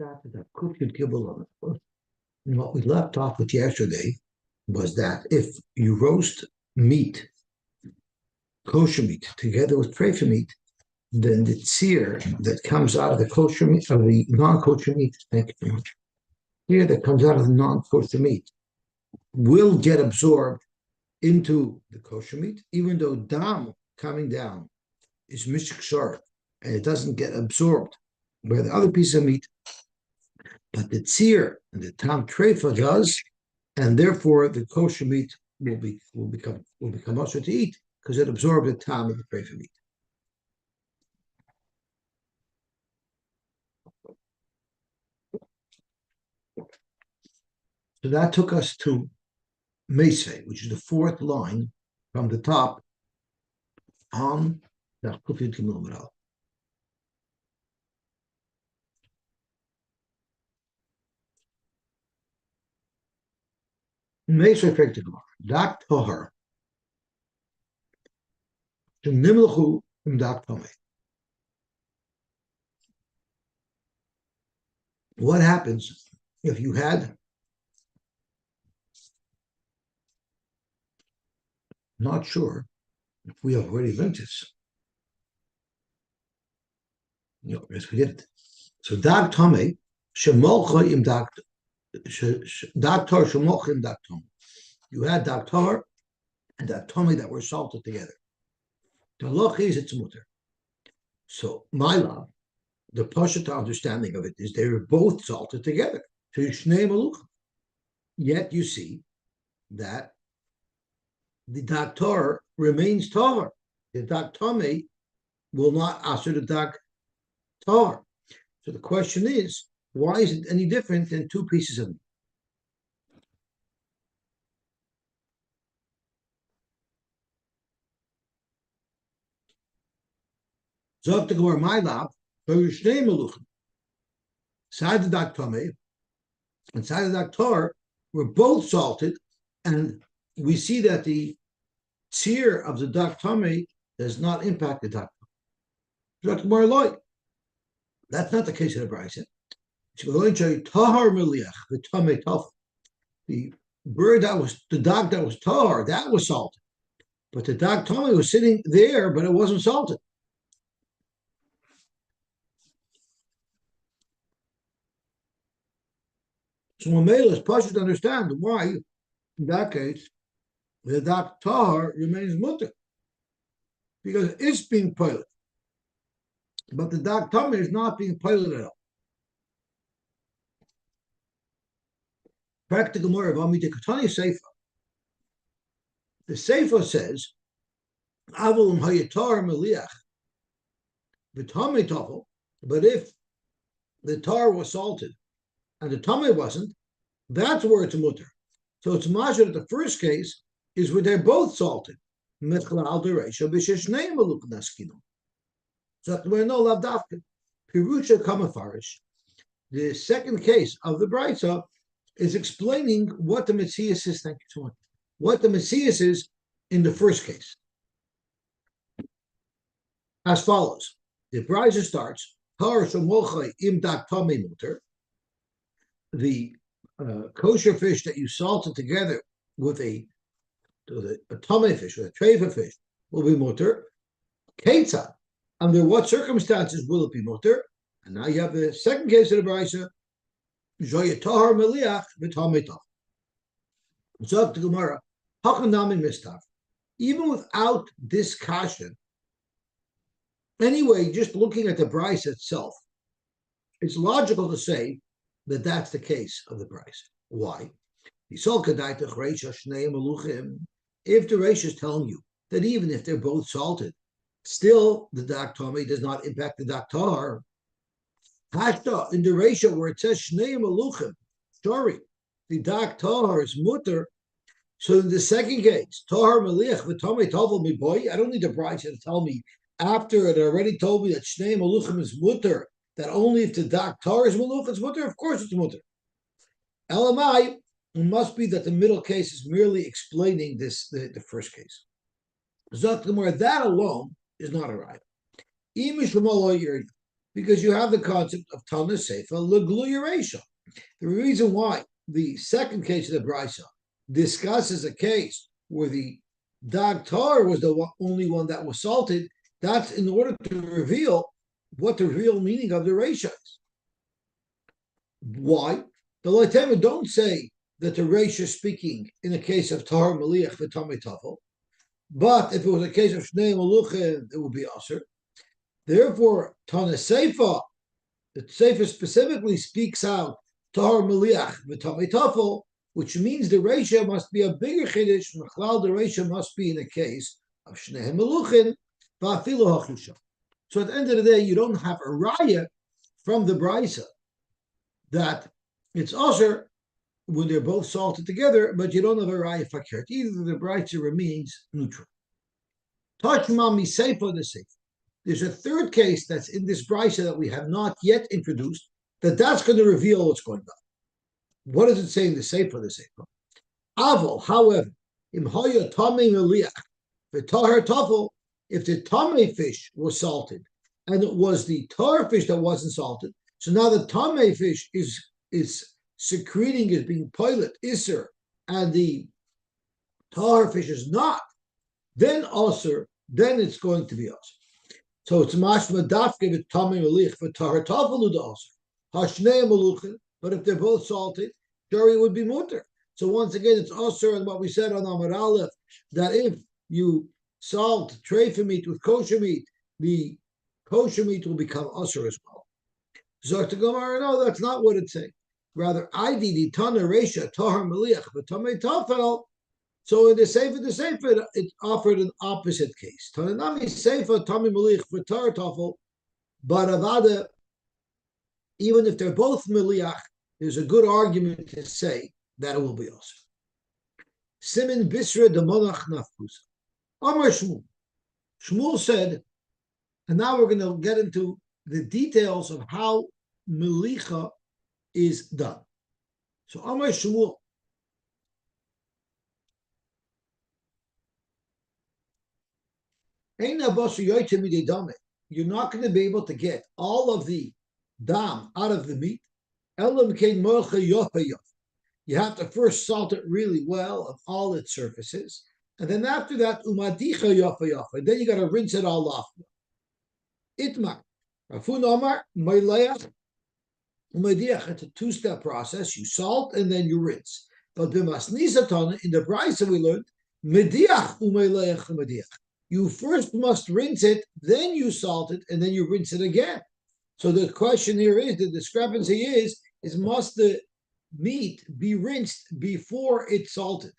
started at Kufyud Gibel. What we left off with yesterday was that if you roast meat, kosher meat, together with trefa meat, then the tzir that comes out of the kosher meat, of the non-kosher meat, thank you very much, here that comes out of the non-kosher meat, will get absorbed into the kosher meat, even though dam coming down is mishk shar, and it doesn't get absorbed by the other piece of meat, but the tzir and the tam trefa does, and therefore the kosher meat will become kosher to eat because it absorbed the tam of the trefa meat. So that took us to Mesei, which is the fourth line from the top on the Kufyud Gimel Amud. Mesei fragt die Gemara, Dak Tohar, Nimmelchu im Dak Tomei. What happens if you had, not sure if we have already learned this. No, yes, we did it. So Dak Tomei, Shemolcha im Dak Tor Shemolcha im Dak Tomei. You had Dak Tor and Dak Tomei that were salted together. The loch is it's mutter. So my love, the Pashut understanding of it is they were both salted together. So Shnei Maluch. Yet you see that the Dak Tor remains Tor. The Dak Tomei will not answer the Dak Tor. So the question is, why is it any different than two pieces of meat? Zog the Gemara, my lab, Shnei Maluchim. Side the Dak Tomei and side the Dak Tor were both salted, and we see that the tzir of the Dak Tomei does not impact the Dak Tor. Zog the Gemara, that's not the case of the Brisa. The bird that was, the dog that was tahar, that was salted. But the dog Tomei was sitting there, but it wasn't salted. So Mamela is possible to understand why, in that case, the dog tahar remains mutter. Because it's being pilot. But the dog Tomei is not being piloted at all. Practical more of Amida Katani Seifa. The Seifa says, Avulum Hayatar Meliach, Vitame Tafel, but if the tar was salted and the Tomei wasn't, that's where it's a mutter. So it's masha that the first case is where they're both salted. So we're no lavdafka. Pirusha kamafarish. The second case of the Brisa is explaining what the Messias is. Thank you so much. What the Messias is in the first case. As follows: the Brisa starts. The kosher fish that you salted together with a tomei fish, with a trefa fish, will be mutter. Ketzah. Under what circumstances will it be mutter? And now you have the second case of the Brisa. Zoyatahar meliach v'tomei taf. So to Gemara, hakanami mistaf. Even without this kasha, anyway, just looking at the Brisa itself, it's logical to say that that's the case of the Brisa. Why? If the Reish is telling you that even if they're both salted, still the Dak Tomei does not impact the Dak Tar. Hashta in the Reish where it says Shnei Maluchim, sorry, the Dak Tar is mutter. So in the second case, Tahar Meliach v'Tomei Tavel mi boy, I don't need the Brisa to tell me after it already told me that Shnei Maluchim is mutter, that only if the Dak Tar is Maluch, it's mutter. Of course it's mutter. Elamai, it must be that the middle case is merely explaining this, the first case. Zot Gemara, that alone is not a right. because you have the concept of Tana Seifa Legluya Reisha. The reason why the second case of the Brisa discusses a case where the Dag Tar was the only one that was salted, that's in order to reveal what the real meaning of the Reisha is. Why? The Latema don't say that the Reisha is speaking in a case of Tar Maliach v'Tamei Tafel, but if it was a case of Shnei Maluchin, it would be Aser. Therefore, Tana Seifa, the Seifa specifically speaks out Tar Maliach v'Tamei Tafel, which means the Reisha must be a bigger Chiddush. Mechlal, the Reisha must be in a case of Shnei Maluchin v'Afilu Hachusha. So at the end of the day, you don't have a raya from the Brisa that it's Aser when they're both salted together, but you don't have a raya fakir. Either the Brisa remains neutral. Tashma Miseifa the Seifa. There's a third case that's in this Brisa that we have not yet introduced, that's going to reveal what's going on. What does it say in the Seifa the Seifa? Aval, however, im hoya tamei meliach v'tahar tafel, if the tamei fish was salted and it was the tar fish that wasn't salted, so now the tamei fish is secreting, is being pilot, iser, and the tar fish is not, then aser, then it's going to be aser. So it's mashma dafke with tamei meliach v'tahar tafel uda aser. Hashnei meluchin, but if they're both salted, sure, it would be mutter. So once again, it's also on what we said on Amar Aleph, that if you salt treifa meat with kosher meat, the kosher meat will become usher as well. So to Gemara, no, that's not what it's saying. Rather, di tana reisha tahar meliach v'tamei tafel. So in the Sefer, it offered an opposite case. Tananami Sefer tamei meliach v'tar tafel, but avada, even if they're both meliach, there's a good argument to say that it will be also. Simin Bisra de Monach Nafkus. Amar Shmuel. Shmuel said, and now we're going to get into the details of how Melicha is done. So Amar Shmuel. You're not going to be able to get all of the dam out of the meat. You have to first salt it really well of all its surfaces. And then after that, umadicha yafa yafa. Then you got to rinse it all off. Itmar. Rafun Omar, Maileach, umadiach. It's a two-step process. You salt and then you rinse. But b'masnisatana, in the Brisa we learned, mediach umaileach umadiach. You first must rinse it, then you salt it, and then you rinse it again. So the question here is, the discrepancy is must the meat be rinsed before it's salted?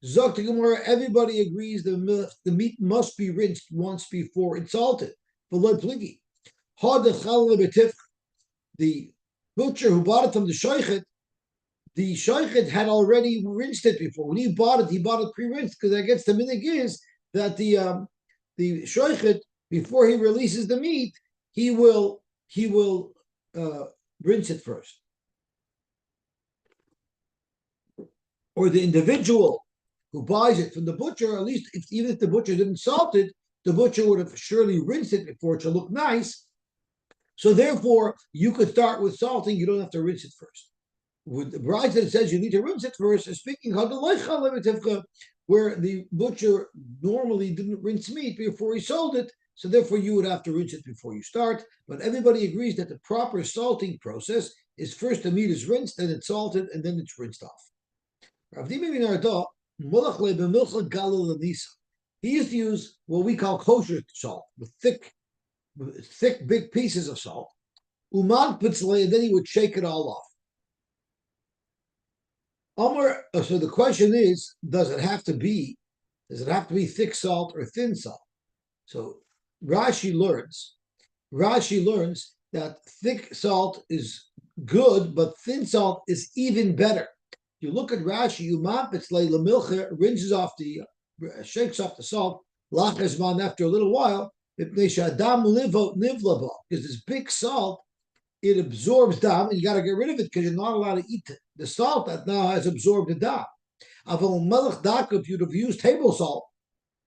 Zok Gemara, everybody agrees the meat must be rinsed once before it's salted. The butcher who bought it from the shaychet had already rinsed it before. When he bought it pre-rinsed, because I guess the minig is that the shaychet, before he releases the meat, he will rinse it first. Or the individual who buys it from the butcher, at least even if the butcher didn't salt it, the butcher would have surely rinsed it before it should look nice. So therefore, you could start with salting. You don't have to rinse it first. With the bride that says you need to rinse it first is speaking where the butcher normally didn't rinse meat before he sold it. So therefore, you would have to rinse it before you start. But everybody agrees that the proper salting process is first the meat is rinsed, then it's salted, and then it's rinsed off. He used to use what we call kosher salt, with thick, big pieces of salt. And then he would shake it all off. So the question is, does it have to be thick salt or thin salt? So Rashi learns that thick salt is good, but thin salt is even better. You look at Rashi, rinses off shakes off the salt, lachesman after a little while, because this big salt, it absorbs dam, and you got to get rid of it because you're not allowed to eat the salt that now has absorbed the dam. If you'd have used table salt,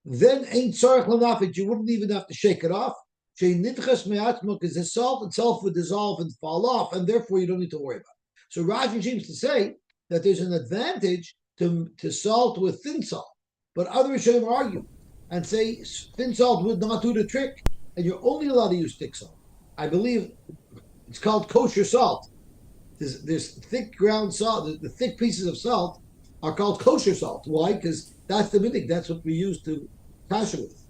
then ain't tzarich lanafit, you wouldn't even have to shake it off. Because the salt itself would dissolve and fall off, and therefore you don't need to worry about it. So Rashi seems to say that there's an advantage to salt with thin salt, but other Rishonim argue and say thin salt would not do the trick, and you're only allowed to use thick salt. I believe it's called kosher salt. There's thick ground salt. The thick pieces of salt are called kosher salt. Why? Because that's the minig. That's what we use to kasher with.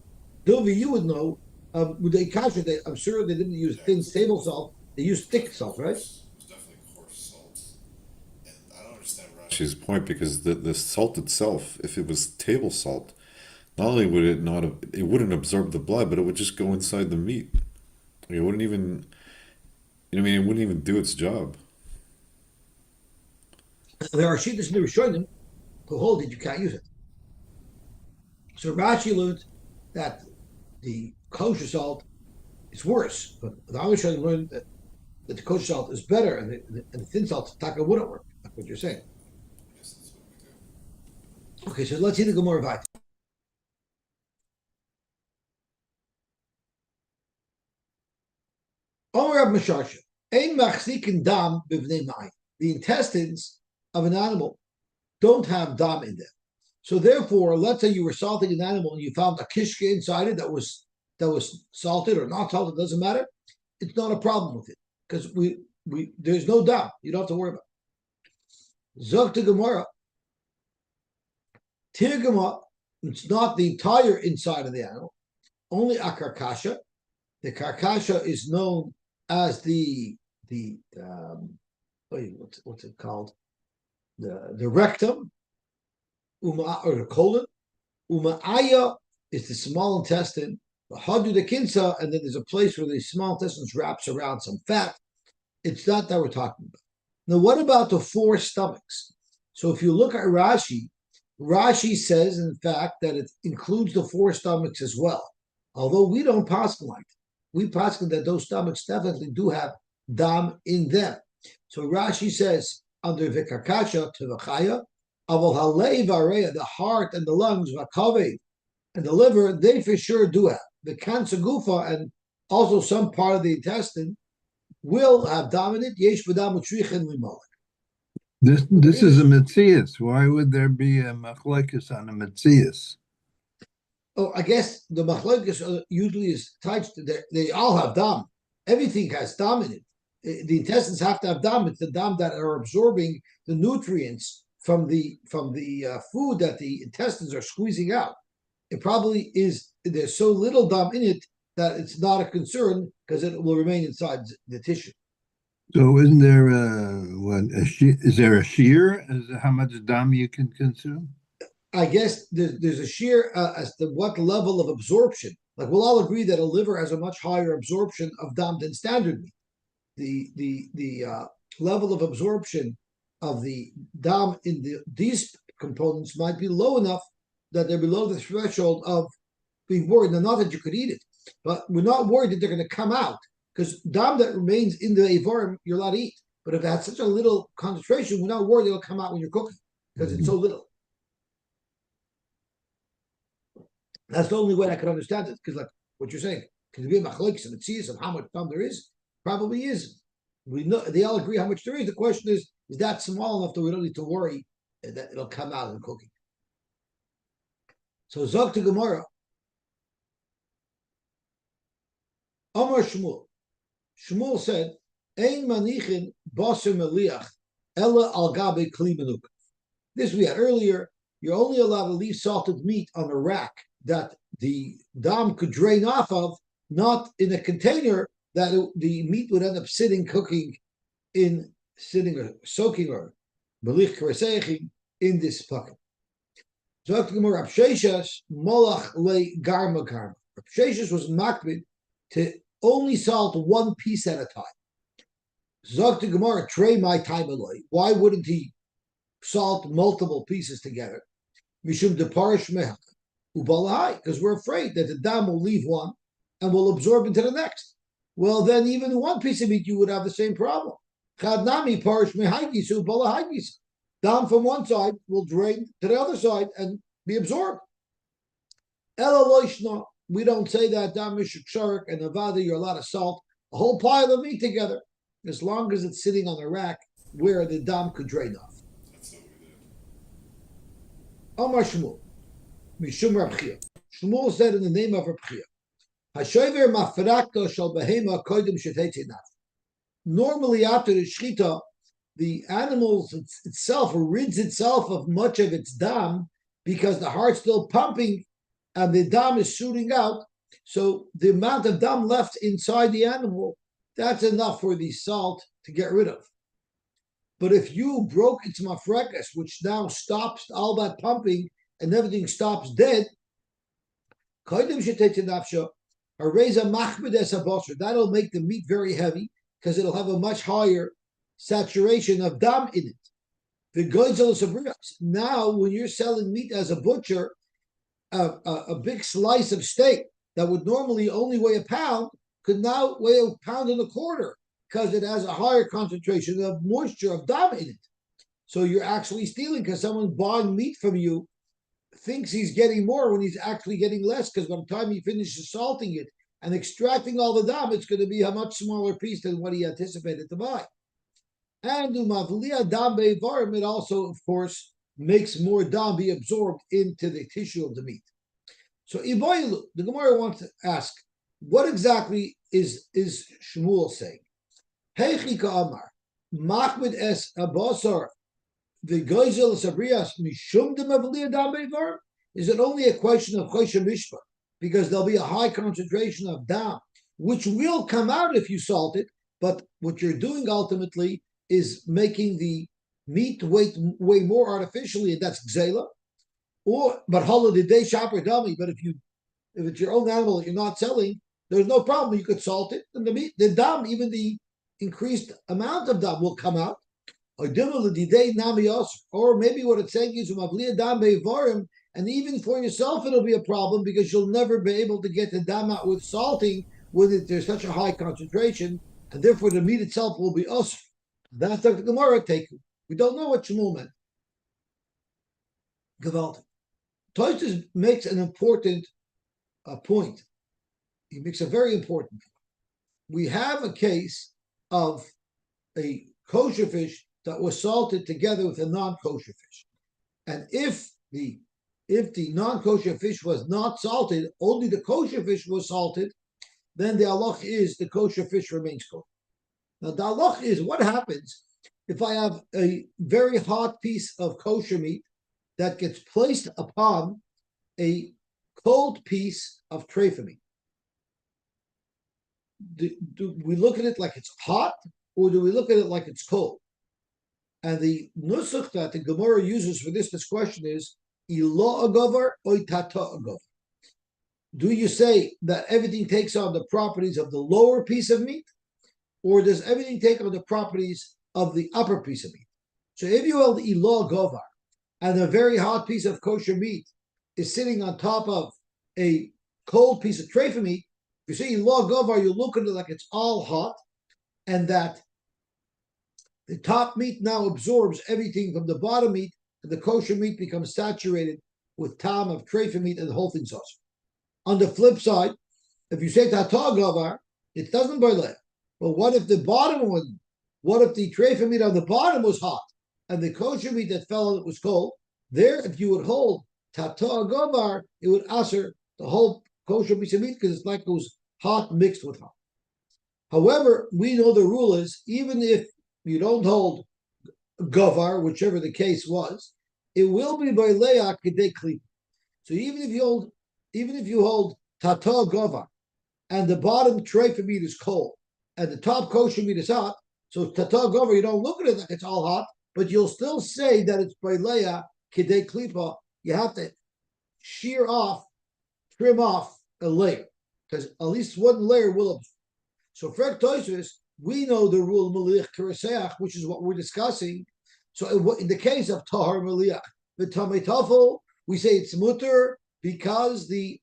Dovi, you would know. With the kasher, I'm sure they didn't use thin table salt. They used thick salt, right? It's definitely coarse salt. And I don't understand Rashi's point because the salt itself, if it was table salt, not only would it not have, it wouldn't absorb the blood, but it would just go inside the meat. It wouldn't even, you know, what I mean, it wouldn't even do its job. There are shittas in the Rishonim who hold that you can't use it. So Rashi learned that the kosher salt is worse, but the Rishonim learned that the kosher salt is better, and the thin salt taka wouldn't work. That's what you're saying. Yes, that's what we do. Okay, so let's see the Gemara Vayt. The intestines of an animal don't have dam in them. So therefore, let's say you were salting an animal and you found a kishka inside it that was salted or not salted, doesn't matter. It's not a problem with it because there's no dam. You don't have to worry about it. Zog to Gemara. Tirgama, it's not the entire inside of the animal, only a karkasha. The karkasha is known as what's it called? The rectum, or the colon. Uma'aya is the small intestine. The hadu the kinsa, and then there's a place where the small intestine wraps around some fat. It's not that we're talking about. Now, what about the four stomachs? So if you look at Rashi, Rashi says, in fact, that it includes the four stomachs as well. Although we don't paskin like that. We paskin that those stomachs definitely do have dam in them. So Rashi says, under Vikakasha to Vachaya, Aval Halei Vareya, the heart and the lungs, Vakave, and the liver, they for sure do have. The cancer gufa and also some part of the intestine will have dam in it. Yesh v'dam u'trichen limalik. This is a Metzias. Why would there be a machlekes on a Metzias? Oh, I guess the machlokes usually is tied to they all have dam. Everything has dam in it. The intestines have to have dam. It's the dam that are absorbing the nutrients from the food that the intestines are squeezing out. It probably is. There's so little dam in it that it's not a concern because it will remain inside the tissue. So isn't there is there a shear as to how much dam you can consume? I guess there's a sheer as to what level of absorption. Like we'll all agree that a liver has a much higher absorption of dam than standard meat. The level of absorption of the dam in these components might be low enough that they're below the threshold of being worried. Now, not that you could eat it, but we're not worried that they're going to come out because dam that remains in the ivorim you're allowed to eat. But if it has such a little concentration, we're not worried it'll come out when you're cooking because it's so little. That's the only way I can understand it, because like what you're saying, can there be a machlokes and metzias of how much dam there is? Probably is. We know they all agree how much there is. The question is that small enough that we don't need to worry that it'll come out in cooking? So Zog to Gemara, Amar Shmuel. Shmuel said, Ein manichin baser meliach ella al gabe kli menuk. This we had earlier. You're only allowed to leave salted meat on a rack that the dam could drain off of, not in a container that the meat would end up soaking or melich kareseiching in this bucket. Zok Gemara, Rav Sheshes molach le garma karma. Rav Sheshes was makbid to only salt one piece at a time. Zok Gemara, trey my time aloi. Why wouldn't he salt multiple pieces together? Mishum deparish mehach ubalahai, because we're afraid that the dam will leave one and will absorb into the next. Well, then even one piece of meat you would have the same problem. Chadnami parish mehagis ubalahagis. Dam from one side will drain to the other side and be absorbed. Ela loishna, we don't say that dam mishuk and avada you're allowed to salt a whole pile of meat together, as long as it's sitting on a rack where the dam could drain off. That's what we did. Omar Shmuel, Mishum Rab Chia. Shmuel said in the name of Rab Chia, Hashover mafrakta shal behema kodim shetetinaf. Normally, after the shchita, the animal itself rids itself of much of its dam because the heart's still pumping and the dam is shooting out. So the amount of dam left inside the animal, that's enough for the salt to get rid of. But if you broke its mafrekas, which now stops all that pumping and everything stops dead, that'll make the meat very heavy because it'll have a much higher saturation of dam in it. The goyzelos of ribs. Now, when you're selling meat as a butcher, a big slice of steak that would normally only weigh a pound could now weigh a pound and a quarter because it has a higher concentration of moisture of dam in it. So you're actually stealing because someone buying meat from you thinks he's getting more when he's actually getting less, because by the time he finishes salting it and extracting all the dam, it's going to be a much smaller piece than what he anticipated to buy. And umavliya dam bevarim, it also, of course, makes more dam be absorbed into the tissue of the meat. So Iboilu, the Gemara wants to ask, what exactly is Shmuel saying? Heichika Amar, Machmed es Abasar, the Goizel Sabrias Mishum de Mavliya dam bevarim? Is it only a question of Choshe Mishpah? Because there'll be a high concentration of dam, which will come out if you salt it, but what you're doing ultimately is making the meat weigh more artificially, and that's gzela. But holiday shopper dummy. But if it's your own animal that you're not selling, there's no problem. You could salt it, and the dam, even the increased amount of dam will come out. Or maybe what it's saying is and even for yourself it'll be a problem because you'll never be able to get the dam out with salting when there's such a high concentration, and therefore the meat itself will be us. That's the Gemara take. We don't know what Shmuel meant. Gewaltig. Tosfos makes an important point. He makes a very important point. We have a case of a kosher fish that was salted together with a non-kosher fish, and if the non-kosher fish was not salted, only the kosher fish was salted, then the halach is the kosher fish remains kosher. Now the halach is what happens if I have a very hot piece of kosher meat that gets placed upon a cold piece of treifa meat. Do we look at it like it's hot, or do we look at it like it's cold? And the nusach that the Gemara uses for this question is ilo agover or tata agover. Do you say that everything takes on the properties of the lower piece of meat, or does everything take on the properties of the upper piece of meat? So if you hold ilo agover and a very hot piece of kosher meat is sitting on top of a cold piece of treifa meat, if you say ilo agover, you look at it like it's all hot, and that the top meat now absorbs everything from the bottom meat, and the kosher meat becomes saturated with tam of treifa meat, and the whole thing's awesome. On the flip side, if you say tata gavar, it doesn't boil. But what if the bottom one? What if the treifa meat on the bottom was hot, and the kosher meat that fell on it was cold? There, if you would hold tata gavar, it would answer the whole kosher piece of meat because it's like it was hot mixed with hot. However, we know the rule is even if you don't hold gavar, whichever the case was, it will be by leah kedei klipa. So even if you hold tata gavar, and the bottom treifa meat is cold, and the top kosher meat is hot, so tata gavar, you don't look at it like it's all hot, but you'll still say that it's by leah kedei klipa. You have to trim off a layer, because at least one layer will absorb. So for Tosfos, we know the rule Meliach Karaseach, which is what we're discussing. So in the case of Tahar Meliach, the Tamei Tafel, we say it's mutter because the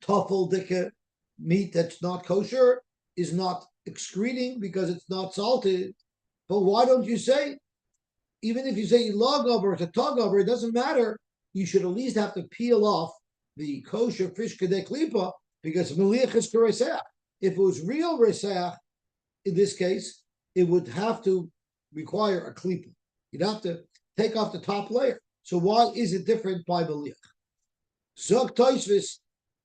Tafel Dika meat that's not kosher is not excreting because it's not salted. But why don't you say, even if you say log over to tug over, it doesn't matter. You should at least have to peel off the kosher fish kedei klipa because meliach is kereseach. If it was real reseach, in this case, it would have to require a klipa. You'd have to take off the top layer. So why is it different by meliach? Zog toisvis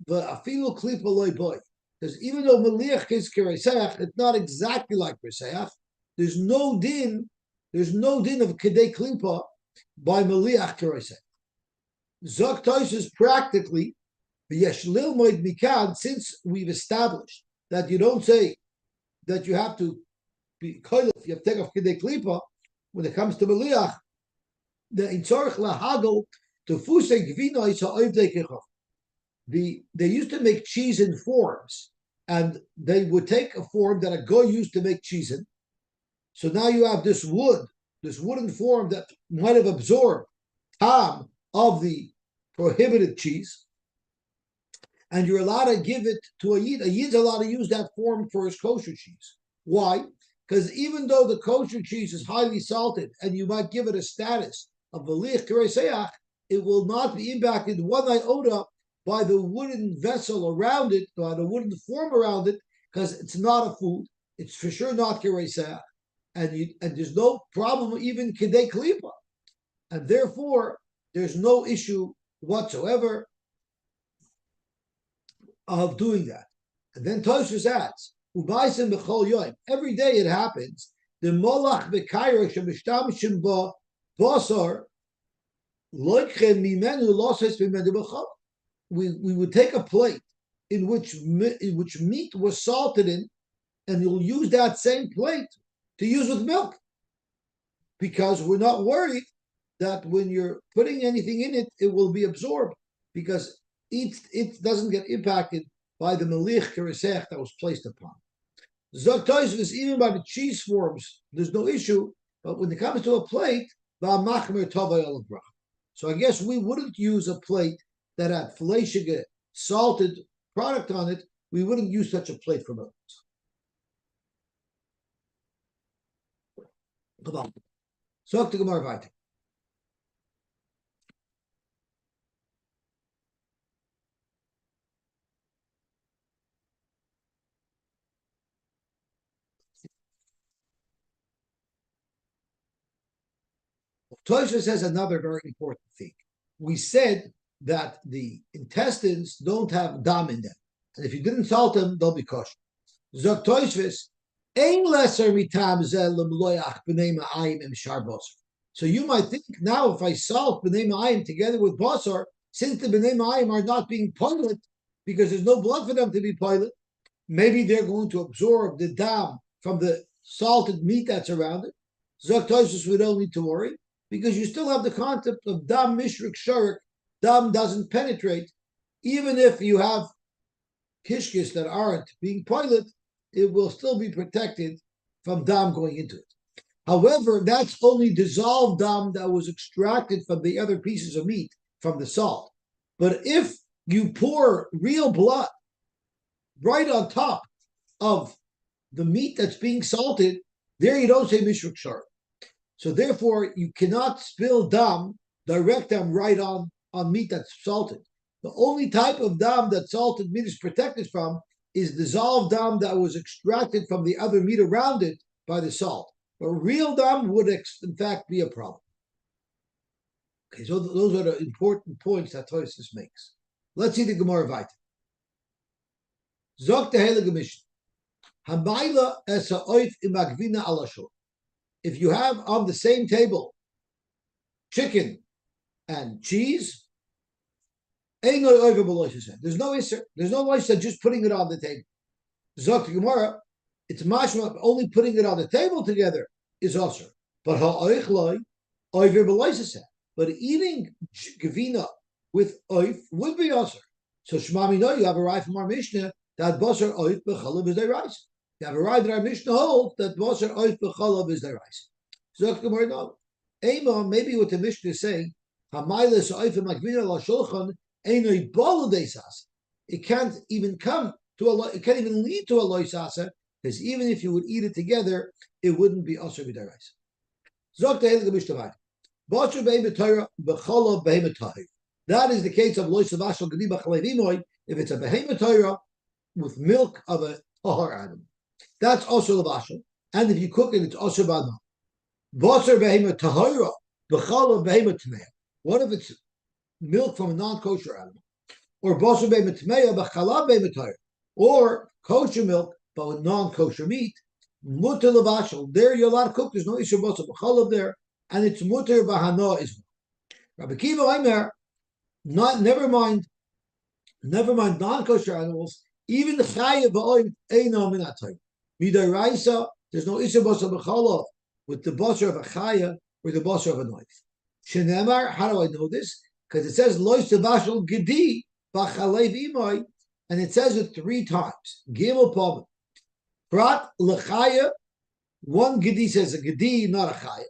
the afilu klipa loy boy. Because even though meliach is kereseach, it's not exactly like reseach. There's no din of kedei klipa by meliach kereseach. Zog toisvis practically v'yeshlil moed mikad, since we've established that you don't say that you have to be koilif, you have to take off kedei klipa when it comes to meliach. The intzorich lahagol to fusei gvino is ha'oivdei kechov. They used to make cheese in forms, and they would take a form that a guy used to make cheese in. So now you have this wooden form that might have absorbed tam of the prohibited cheese, and you're allowed to give it to a yid. A yid's allowed to use that form for his kosher cheese. Why? Because even though the kosher cheese is highly salted, and you might give it a status of velich kereseach, it will not be impacted one iota by the wooden vessel around it, by the wooden form around it, because it's not a food. It's for sure not kereseach, and there's no problem even kedei klipa, and therefore there's no issue whatsoever of doing that. And then Tosfos adds, "Ubaisim b'chol yoyim." Every day it happens. The molach b'kaira shemishtamishim ba basar loikchem mimenu loses b'menu b'chol. We would take a plate in which meat was salted in, and you'll use that same plate to use with milk, because we're not worried that when you're putting anything in it, it will be absorbed, because it doesn't get impacted by the melich keresech that was placed upon. Zok Tosfos, even by the cheese forms, there's no issue, but when it comes to a plate, so I guess we wouldn't use a plate that had fleishige, salted product on it. We wouldn't use such a plate for milk. Come on. Zok to Gemara weiter. Tosha says another very important thing. We said that the intestines don't have dam in them, and if you didn't salt them, they'll be kosher. Zok Tosfos, ein lesser mitam zel lemloyach b'nei ma'ayim im shar basar. So you might think now, if I salt b'nei ma'ayim together with basar, since the b'nei ma'ayim are not being pilot because there's no blood for them to be pilot, maybe they're going to absorb the dam from the salted meat that's around it. Zok Tosfos, we don't need to worry, because you still have the concept of dam mishrik sharik. Dam doesn't penetrate. Even if you have kishkis that aren't being pilot, it will still be protected from dam going into it. However, that's only dissolved dam that was extracted from the other pieces of meat from the salt. But if you pour real blood right on top of the meat that's being salted, there you don't say mishrik sharik. So therefore, you cannot spill dam, direct dam right on meat that's salted. The only type of dam that salted meat is protected from is dissolved dam that was extracted from the other meat around it by the salt. But real dam would, in fact, be a problem. Okay, so those are the important points that Tosfos makes. Let's see the Gemara weiter. Zok the Heilige Mishnah. Hamayla esa oif imagvina alashor. If you have on the same table chicken and cheese, there's no isser. There's no isser just putting it on the table. Zok Gemara, it's mashma, only putting it on the table together is usher. But but eating gavina with oif would be usher. So Shmami, no, you have arrived from our Mishnah that basar oif b'chalav is their rice. You have arrived at our Mishnah hold that basar oif b'chalav is their rice. Zok Gemara, no. Ema, maybe what the Mishnah is saying, hamayles oif makvina la shulchan einoi bolu deisas. It can't even come to a. It can't even lead to a loisasa, because even if you would eat it together, it wouldn't be asher b'deirais. Zok the Heilige Mishnah. Basar be'emet Torah b'chalav be'emet tahir. That is the case of lois avashal gedi b'chalevimoy. If it's a behemoth Torah with milk of a tahor animal, that's also lavashal. And if you cook it, it's also bad. Basar behemoth tahora, b'chalav behemoth tmeya. What if it's milk from a non-kosher animal? Or basar behemoth tmeya b'chalav behemoth tahora, or kosher milk but with non-kosher meat? Mutter lavashal. There you're allowed to cook. There's no issue basar b'chalav there, and it's mutter b'hana as well. Rabbi Kiva Aimer, never mind non-kosher animals. Even the chayav ba'oim eino min atayim. Midaraisa, there's no issue basar b'chalav with the basar of a chaya or the basar of a knife. Shenemar, how do I know this? Because it says lois tevashel gedi b'chalev imay, and it says it 3 times. Gimel pavim. Prat lechaya. One gedi says a gedi, not a chaya.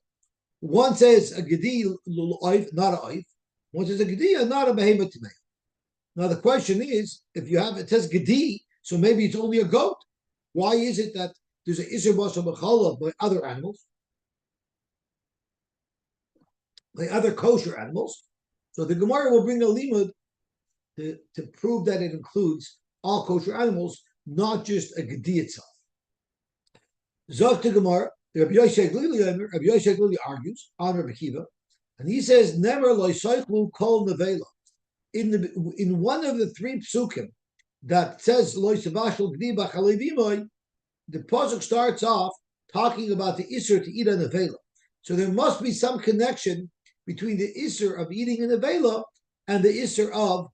One says a gedi oif, not a oif. One says a gedi, not a behemoth tamei. Now the question is, if you have it says gedi, so maybe it's only a goat. Why is it that there's an isur basar b'chalav by other animals, by other kosher animals? So the Gemara will bring a limud to prove that it includes all kosher animals, not just a gedi itself. Zok to Gemara, Rabbi Yosy Glili argues on Rabbi Kiva, and he says, "Never loisaychlu kol nevela." In one of the 3 psukim that says loisavashel gedi b'chalevimoy, the pasuk starts off talking about the isur to eat a nevela. So there must be some connection between the isur of eating a nevela and the isur of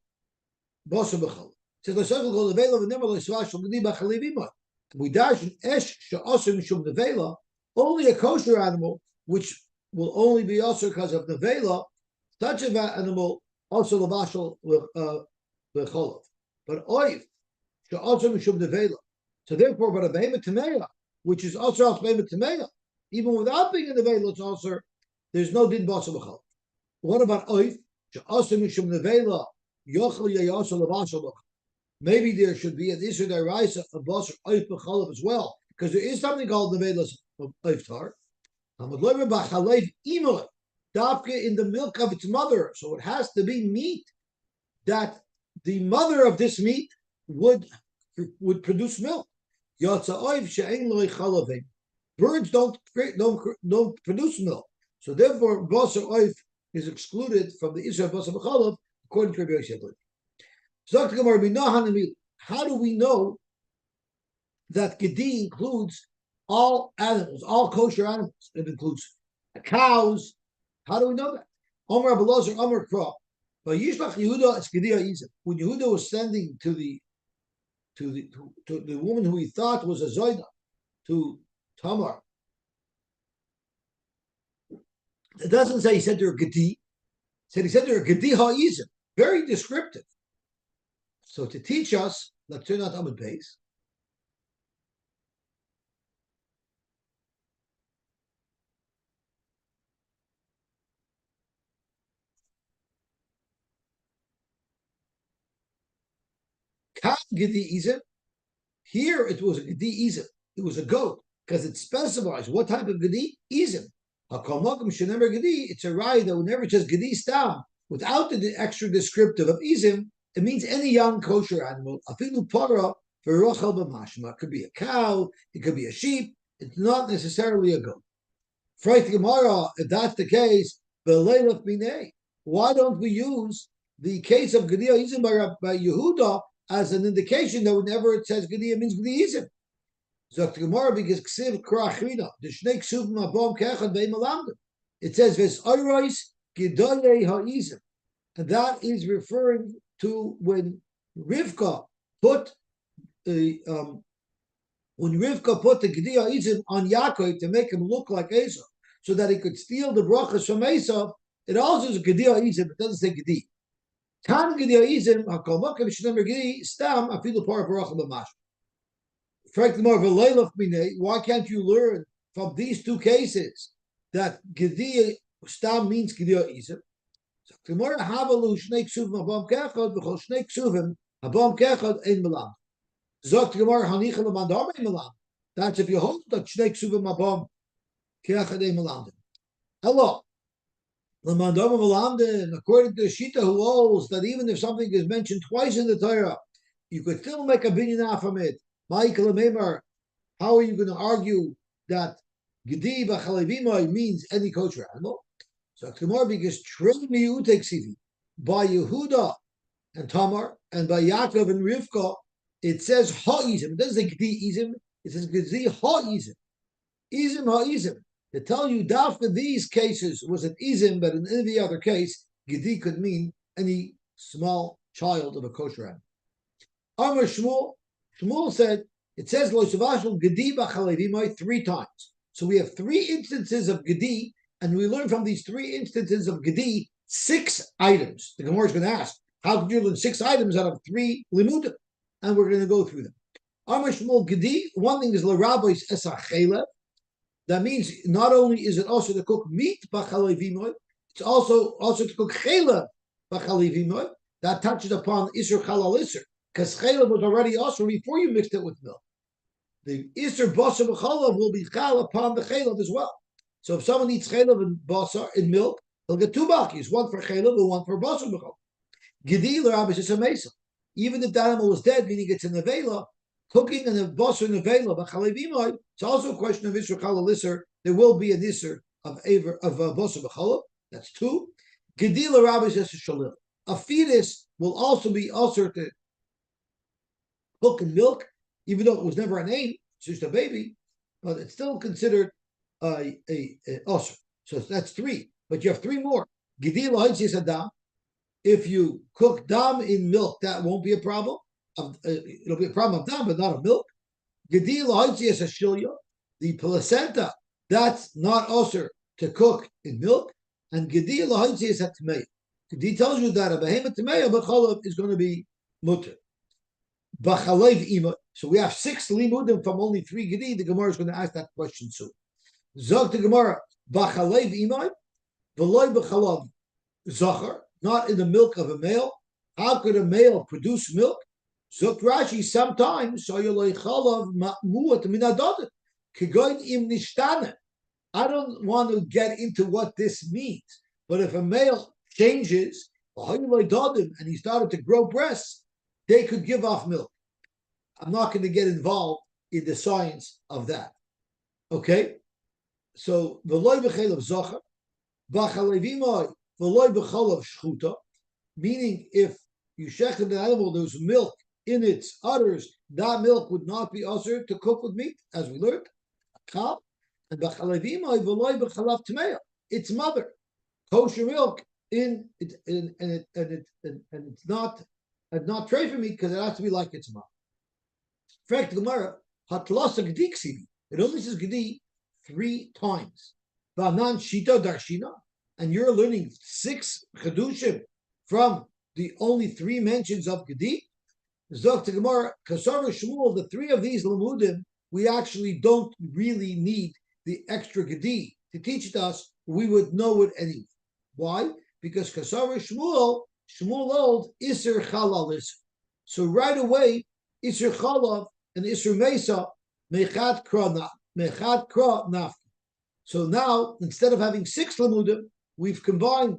basar b'chalav. It says loisaychlu kol nevela v'never loisavashel gedi b'chalevimoy. We dash esh she'asur mishum nevela. Only a kosher animal, which will only be asur because of nevela, such an animal also lavashal b'chalav. But oif she'asur mishum nevela. So therefore, but a behemoth tameya, which is also a behemoth tameya, even without being in the nevela, it's also there's no din basar b'chalav. What about oif she'asur mishum nevela yochel yeyasur lavashal b'chalav? Maybe there should be an isur deraisa of basar oif b'chalav as well, because there is something called nevela of oif tar. Dafka in the milk of its mother, so it has to be meat that the mother of this meat would produce milk. Birds don't produce milk, so therefore basar oif is excluded from the isur of basar b'chalav according to Rabbi Yosy Glili. How do we know that gedi includes all animals, all kosher animals? It includes cows. How do we know that? Omer Abelazar, Omer Kra. But Yishlach Yehuda, it's gedi ha'izim. When Yehuda was sending to the woman who he thought was a Zoida, to Tamar, it doesn't say he said to her gedi. He said to her gedi ha'izim. Very descriptive. So to teach us, let's turn out Amud Beis. Kav gedi izim. Here it was a gedi izim. It was a goat because it specifies what type of gedi izim. Hakalmakim shenemer gedi. It's a raya that whenever it says gedi stam without the extra descriptive of izim, it means any young kosher animal. Afilu para for rochel b'mashma. It could be a cow. It could be a sheep. It's not necessarily a goat. Freit Gemara, if that's the case, b'leilach binei. Why don't we use the case of gedi izim by Yehuda as an indication that whenever it says gedi, it means gedi izim? Zok Gemara because ksiv krachina the shnei ksuvim abom kechad ve'malamdim. It says ves oiros gedolei ha'izim, and that is referring to when Rivka put the gedi ha'izim on Yaakov to make him look like Esau, so that he could steal the brachas from Esau. It also is gedi ha'izim. It doesn't say gedi. Tan gedi ha'izim hakol makom shnemer gedi stam afilu par barachah b'mash. Why can't you learn from these 2 cases that gedi stam means gedi ha'izim? So tomorrow havalu shnei ksuvim abam kechad v'chol shnei ksuvim abam kechad ein melam. Zok tomorrow hanichel amandam ein melam. That's if you hold that shnei ksuvim abam kechad ein melam. Hello. According to Shita, who holds that even if something is mentioned twice in the Torah, you could still make a binyan from it. Michael Meimer, how are you going to argue that Gedi b'chalevimai means any kosher animal? So Gemara, because Trei Miute Ksivi by Yehuda and Tamar and by Yaakov and Rivka, it says ha'izim. It doesn't say Gedi izim. It says Gedi ha'izim. Izim ha'izim. To tell you, Dafka these cases was an izim, but in any other case, Gedi could mean any small child of a kosher animal. Amar Shmuel. Shmuel said, it says Lo Shavashel Gedi b'chalevimai 3 times. So we have 3 instances of Gedi, and we learn from these 3 instances of Gedi 6 items. The Gemara is going to ask, how could you learn 6 items out of 3 limudim? And we're going to go through them. Amar Shmuel Gedi, one thing is l'rabbis esachelev. That means not only is it also to cook meat b'chalevimai, it's also to cook chelev b'chalevimai. That touches upon Isser Chalal Isser, because chelev was already also before you mixed it with milk. The Isser Basar b'chalav will be chal upon the chelev as well. So if someone eats chelev and basar in milk, he'll get 2 bakis, one for chelev and one for basar b'chalav. Gedi l'rabbis is a mesa. Even if the animal is dead, meaning it's in the vela, cooking and a basar in the vela b'chalevimai, it's also a question of Isser Chalal Isser. There will be an Isser of basar b'chalav. That's 2. Gedi l'rabbis is a shalil. A fetus will also be also to cook in milk, even though it was never a name, it's just a baby, but it's still considered a osir. So that's 3. But you have 3 more. Gedi l'haitzis adam. If you cook dam in milk, that won't be a problem. It'll be a problem of dam, but not of milk. Gedi l'haitzis hashilya. The placenta, that's not osir to cook in milk. And Gedi l'haitzis hatmei. Gedi tells you that a behemoth tmei, but chalav is going to be mutter. B'chalev ima. So we have 6 limudim from only 3 Gedi. The Gemara is going to ask that question soon. Zog the Gemara, b'chalev imai, v'loy b'chalav zachar, not in the milk of a male. How could a male produce milk? Zog Rashi, sometimes, so yoloi chalav ma'muat minadadet, kigoin im nishtane. I don't want to get into what this means, but if a male changes, and he started to grow breasts, they could give off milk. I'm not going to get involved in the science of that. Okay? So, v'loy b'chalav zachar, b'chalevimai, v'loy b'chalav shchuta, meaning if you shechted an animal, there's milk in its udders, that milk would not be usher to cook with meat, as we learned. And b'chalevimai, v'loy b'chalav tmeya, its mother, kosher milk, and it's not tray for meat because it has to be like its mother. In fact, the Gemara, hatlasa gedi ksivi. It only says gedi 3 times. V'anan shita darshina, and you're learning 6 chedushim from the only 3 mentions of gedi. Zok to Gemara, Kasar Shmuel, the 3 of these limudim, we actually don't really need the extra gedi to teach it us. We would know it anyway. Why? Because Kasar Shmuel old Isser Chalal Isser. So right away, Isser Chalav and Isser Mesa Mechad Kra Nafka. So now, instead of having 6 limudim, we've combined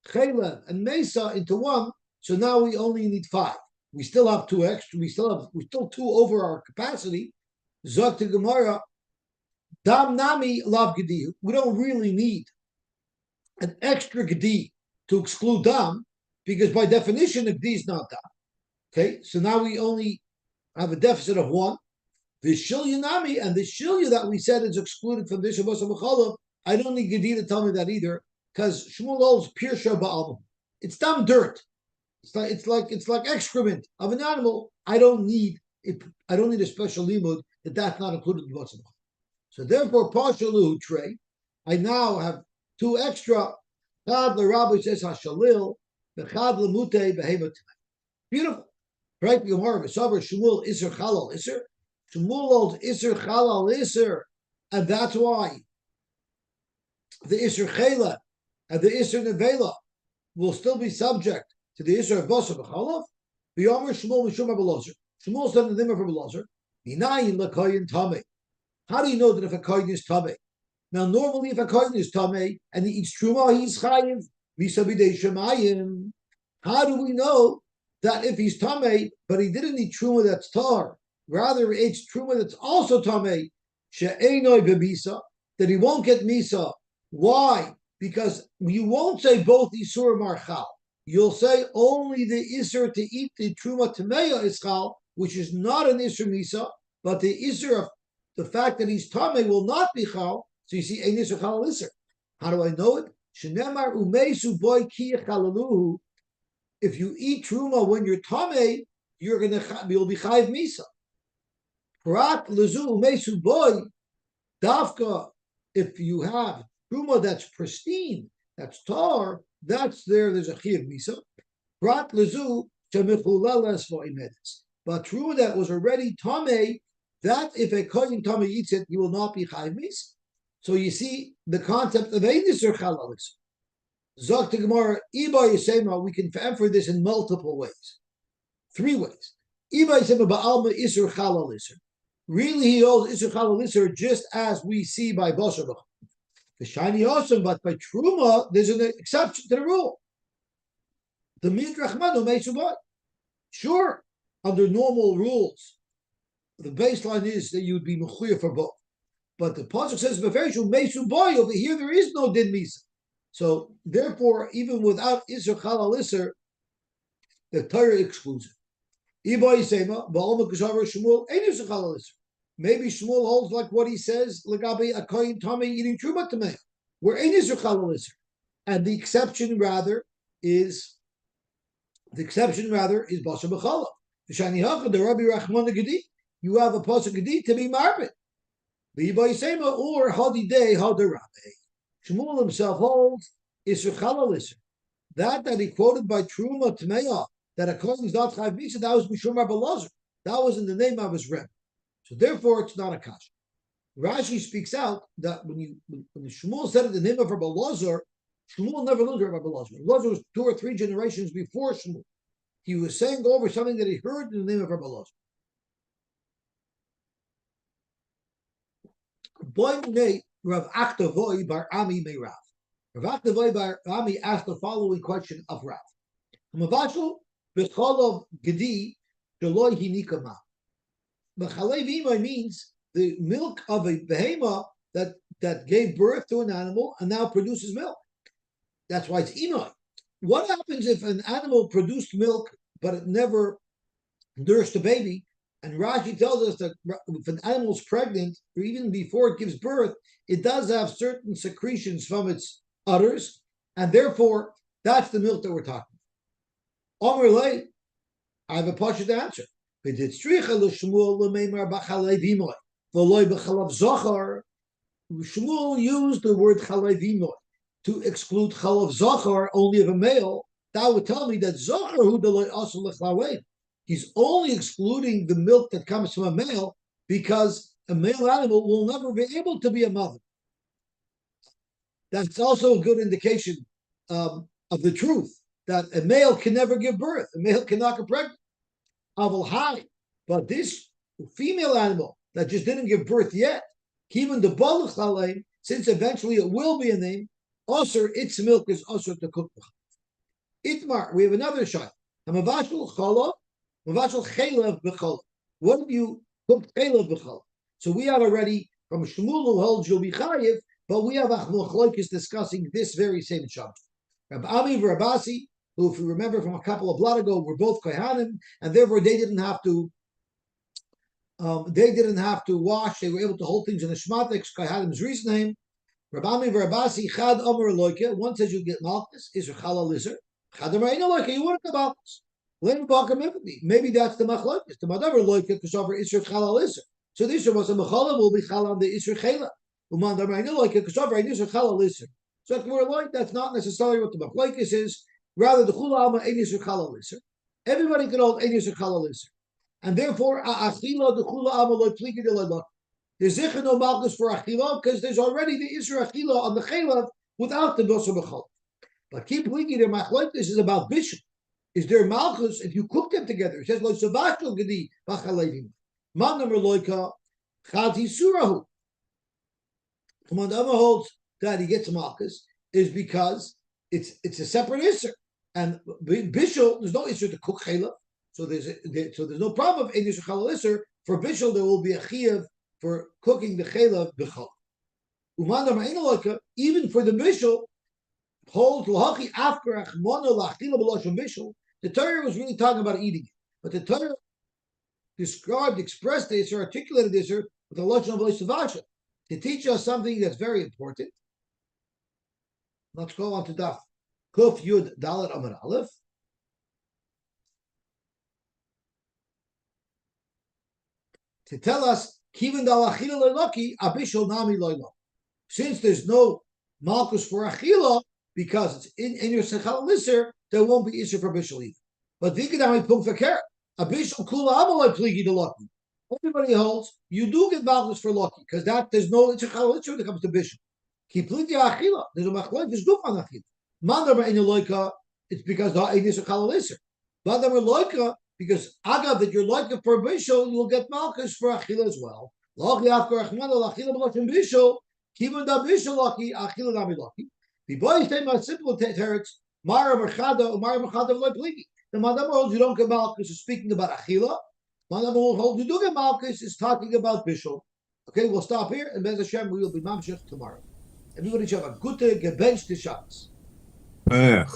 Chalev and Mesa into 1. So now we only need 5. We still have 2 extra. We're still 2 over our capacity. Zok to Gemara, Dam Nami Lav Gedi. We don't really need an extra Gedi to exclude Dam, because by definition, a Gedi is not Dam. Okay, so now we only have a deficit of 1. The Shilya Nami, and the Shilya that we said is excluded from this Shabbos HaMechalov, I don't need Gedi to tell me that either, because Shmuel holds Pirsha Ba'alma. It's Dam dirt. It's like excrement of an animal. I don't need it. I don't need a special limud that's not included in what's in. So therefore, Pashalu Trey, I now have 2 extra. Chad l'Rabbi says Hashalil, v'chad l'Mute behemoth. Beautiful. Right? Gemara v'savar Shmuel Isser Chalal Isser. Shmuel holds Isser Chalal Isser, and that's why the Isser Chela and the Isser Nevela will still be subject to the Isser of Basar b'chalav. V'yomer Shmuel Mishum Abelazar. Shmuel said in the name of Abelazar, Minayin l'koyin tamei. How do you know that if a koyin is tamei? Now, normally, if a koyin is tamei and he eats truma, he's chayiv Misabidei Shemayim. How do we know that if he's Tameh, but he didn't eat Truma that's Tar, rather it's Truma that's also Tameh, She'enoi Bebisa, that he won't get Misa? Why? Because you won't say both Isur Marchal. You'll say only the Isur to eat the Truma Tameya Ischal, which is not an Isur Misa, but the Isur of the fact that he's Tameh will not be Chal. So you see, Ein Isur Chal Isur. How do I know it? Shenemar Umesu Boy Kiyach Halaluhu. If you eat truma when you're tamei, you'll be chayiv misa. Prat lezu umesu boy dafka. If you have truma that's pristine, that's tar, there's a chayiv misa. Prat lezu shemichuleles vo'imedes. But truma that was already tamei, that if a kohen tamei eats it, he will not be chayiv misa. So you see the concept of einis or chalalis. Zok to Gemara, Iba Yisema, we can infer this in multiple ways. 3 ways. Iba Yisema Ba'alma Isur Chalal Isur. Really, he holds Isur Chalal Isur just as we see by Basar. The shiny awesome, but by Truma, there's an exception to the rule. The Midrachmanu Meisubai. Sure, under normal rules, the baseline is that you'd be Mechuya for both. But the Pasuk says, Meisubai, over here there is no Din Misa. So therefore, even without Isur Chalal Isur, the Torah excludes it. Maybe Shmuel holds like what he says, Lagabi Akoyin Tomei eating Truma Tamei, where Ein Isur Chalal Isur. And the exception rather is Basar B'Chala. V'shani Hacha, the Rabbi Rachman Gedi, you have a Pasuk Gedi to be Marbit. V'Yibayisema or Hadidei Hadarabe. Shmuel himself holds Isur Chalal Isur. That he quoted by Truma Tmeya, that according to Zat Chayiv Misa, that was Mishum Rabbi Lazar. That was in the name of his Rebbe. So therefore, it's not a kasha. Rashi speaks out that when Shmuel said it in the name of Rabbi Lazar, Shmuel never lived with Rabbi Lazar. Lazar was 2 or 3 generations before Shmuel. He was saying over something that he heard in the name of Rabbi Lazar. Rav Achtavoy bar Ami may Rav. Rav Achtavoy bar Ami asked the following question of Rav. Mavashal b'cholov gedi sheloi hinikama. B'chalei v'imai means the milk of a behema that gave birth to an animal and now produces milk. That's why it's imai. What happens if an animal produced milk but it never nursed a baby? And Rashi tells us that if an animal is pregnant, or even before it gives birth, it does have certain secretions from its udders, and therefore that's the milk that we're talking about. Omer lei, I have a pashut answer. Shmuel used the word chalayvimoy to exclude chalav zachar only of a male. That would tell me that zachar who delay also lechlawein. He's only excluding the milk that comes from a male because a male animal will never be able to be a mother. That's also a good indication of the truth that a male can never give birth. A male cannot get pregnant. Aval high, but this female animal that just didn't give birth yet, even the balach haleim, since eventually it will be a name, also its milk is also to cook. Itmar, we have another shot. Hamavashul chala. What if you cook chelav b'chala? So we have already from Shmuel who holds you'll be chayiv, but we have Achmochlokis discussing this very same Shabbat. Rabbi Ami and Rabasi, who, if you remember from a couple of blot ago, were both kohanim, and therefore they didn't have to wash. They were able to hold things in the shmatiks. Kohanim's reasoning. Rabbi Ami and Rabasi chad omer loike. One says you get malchus, is chalal iser. Chad omer eno loike. You wouldn't get malchus. Maybe that's the machlokes. The madavar loika kashavar isur chalal isur. So this was a machala will be chalal the isur chela. Umandar no loika kashavar isur chalal isur. So if we're like that's not necessarily what the machlokes is. Rather the chula alma ein isur chalal isur. Everybody can hold ein isur chalal isur, and therefore achila the chula alma lo pliki de lo. There's zichur no malchus for achila because there's already the isur achila on the chela without the dosa b'chol. But keep pliki their machlokes is about bishul. Is there malchus if you cook them together? It says lo savashlo gedi b'chalavim. Man number loika chati surahu. Command Amma holds that he gets malchus is because it's a separate isser. And bishul, there's no isser to cook chayla, so there's no problem in isser chalal isser. For bishul, there will be a chiyuv for cooking the chayla b'chal. Even for the bishul, holds lahachi after achmona lachila b'loshon bishul. The Torah was really talking about eating it, but the Torah expressed this or articulated this with the lashon v'leisavasha to teach us something that's very important. Let's go on to Daf Kuf Yud Dalet Amar Aleph. To tell us, Kivin Dalachila Loilaki, Abishol Nami Loilo. Since there's no Malchus for Achila, because it's in your Sechal Lisser, there won't be Isser for Bishol either. But Vikadami Punk Fakir, Abishol Kula Amalai Pligi the Lucky. Everybody holds, you do get Malchus for Lucky, because there's no Sechal Lisser when it comes to Bishol. Kipliti Achila, there's a Machloik, there's Guf on Achila. Mandar in Loika, it's because the Isser Chalal Lisser. Mandar Loika, because Agav, that you're Loika for Bishol, you will get Malchus for Achila as well. Lochi Afkar Achmana, Achila B'Lachim Bishol, Kivin Da Bishol Lucky, Achila Nami Lucky. The boys say my simple teretz, Mara Merchada, Mara Merchada Pligi. The Madam holds you don't get Malchus is speaking about Achila. Madam holds you do get Malchus is talking about Bishul. Okay, we'll stop here, and Bez Hashem, we will be Mamshech tomorrow. Everybody should have a good gebench to Shabbos. Ech.